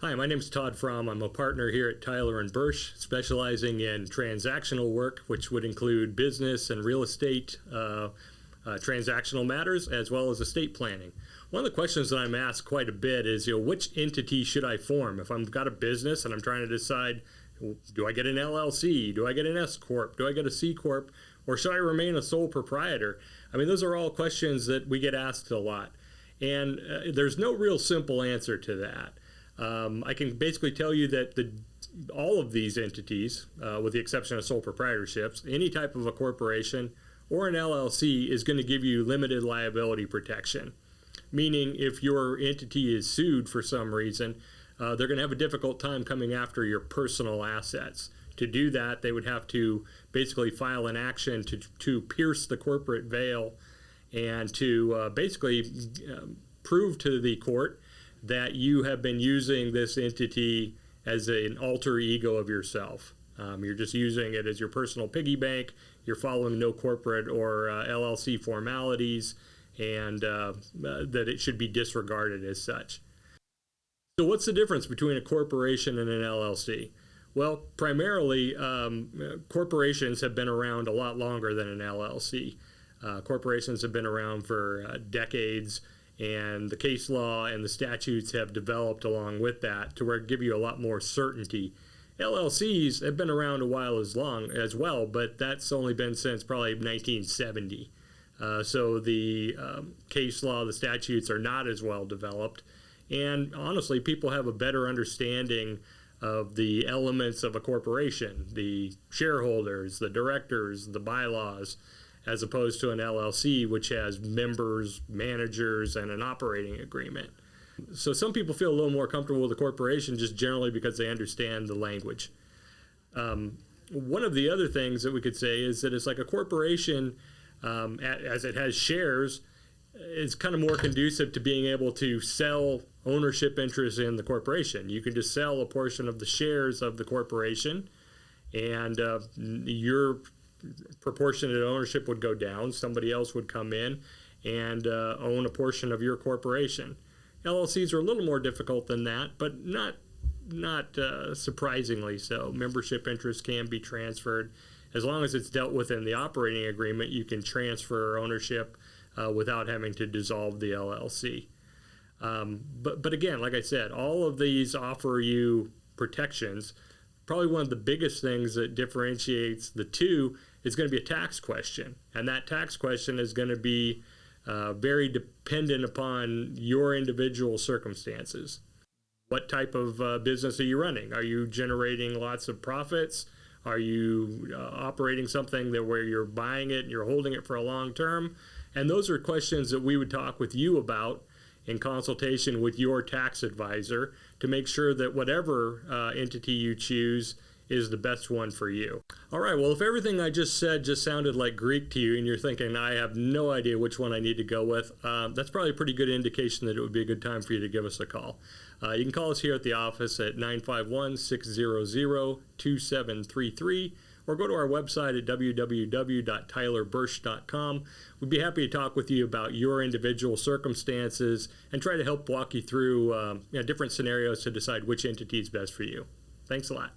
Hi, my name is Todd Frahm. I'm a partner here at Tyler Bursch, specializing in transactional work, which would include business and real estate transactional matters, as well as estate planning. One of the questions that I'm asked quite a bit is, which entity should I form? If I've got a business and I'm trying to decide, do I get an LLC? Do I get an S Corp? Do I get a C Corp? Or should I remain a sole proprietor? I mean, those are all questions that we get asked a lot. And there's no real simple answer to that. I can basically tell you that all of these entities, with the exception of sole proprietorships, any type of a corporation or an LLC is going to give you limited liability protection. Meaning if your entity is sued for some reason, they're going to have a difficult time coming after your personal assets. To do that, they would have to basically file an action to pierce the corporate veil and to basically prove to the court that you have been using this entity as an alter ego of yourself. You're just using it as your personal piggy bank. You're following no corporate or LLC formalities, and that it should be disregarded as such. So what's the difference between a corporation and an LLC? Well, primarily, corporations have been around a lot longer than an LLC. Corporations have been around for decades, and the case law and the statutes have developed along with that to where it give you a lot more certainty. LLCs have been around a while as well, but that's only been since probably 1970. So the case law, the statutes are not as well developed. And honestly, people have a better understanding of the elements of a corporation, the shareholders, the directors, the bylaws, as opposed to an LLC, which has members, managers, and an operating agreement. So some people feel a little more comfortable with a corporation just generally because they understand the language. One of the other things that we could say is that it's like a corporation, as it has shares, is kind of more conducive to being able to sell ownership interests in the corporation. You can just sell a portion of the shares of the corporation, and your proportionate ownership would go down. Somebody else would come in and own a portion of your corporation. LLCs are a little more difficult than that, but not surprisingly so. Membership interests can be transferred. As long as it's dealt with in the operating agreement, you can transfer ownership without having to dissolve the LLC. But again, like I said, all of these offer you protections. Probably one of the biggest things that differentiates the two is going to be a tax question. And that tax question is going to be very dependent upon your individual circumstances. What type of business are you running? Are you generating lots of profits? Are you operating something where you're buying it and you're holding it for a long term? And those are questions that we would talk with you about in consultation with your tax advisor to make sure that whatever entity you choose is the best one for you. All right, well, if everything I just said just sounded like Greek to you and you're thinking, I have no idea which one I need to go with, that's probably a pretty good indication that it would be a good time for you to give us a call. You can call us here at the office at 951-600-2733 or go to our website at www.tylerbursch.com. We'd be happy to talk with you about your individual circumstances and try to help walk you through different scenarios to decide which entity is best for you. Thanks a lot.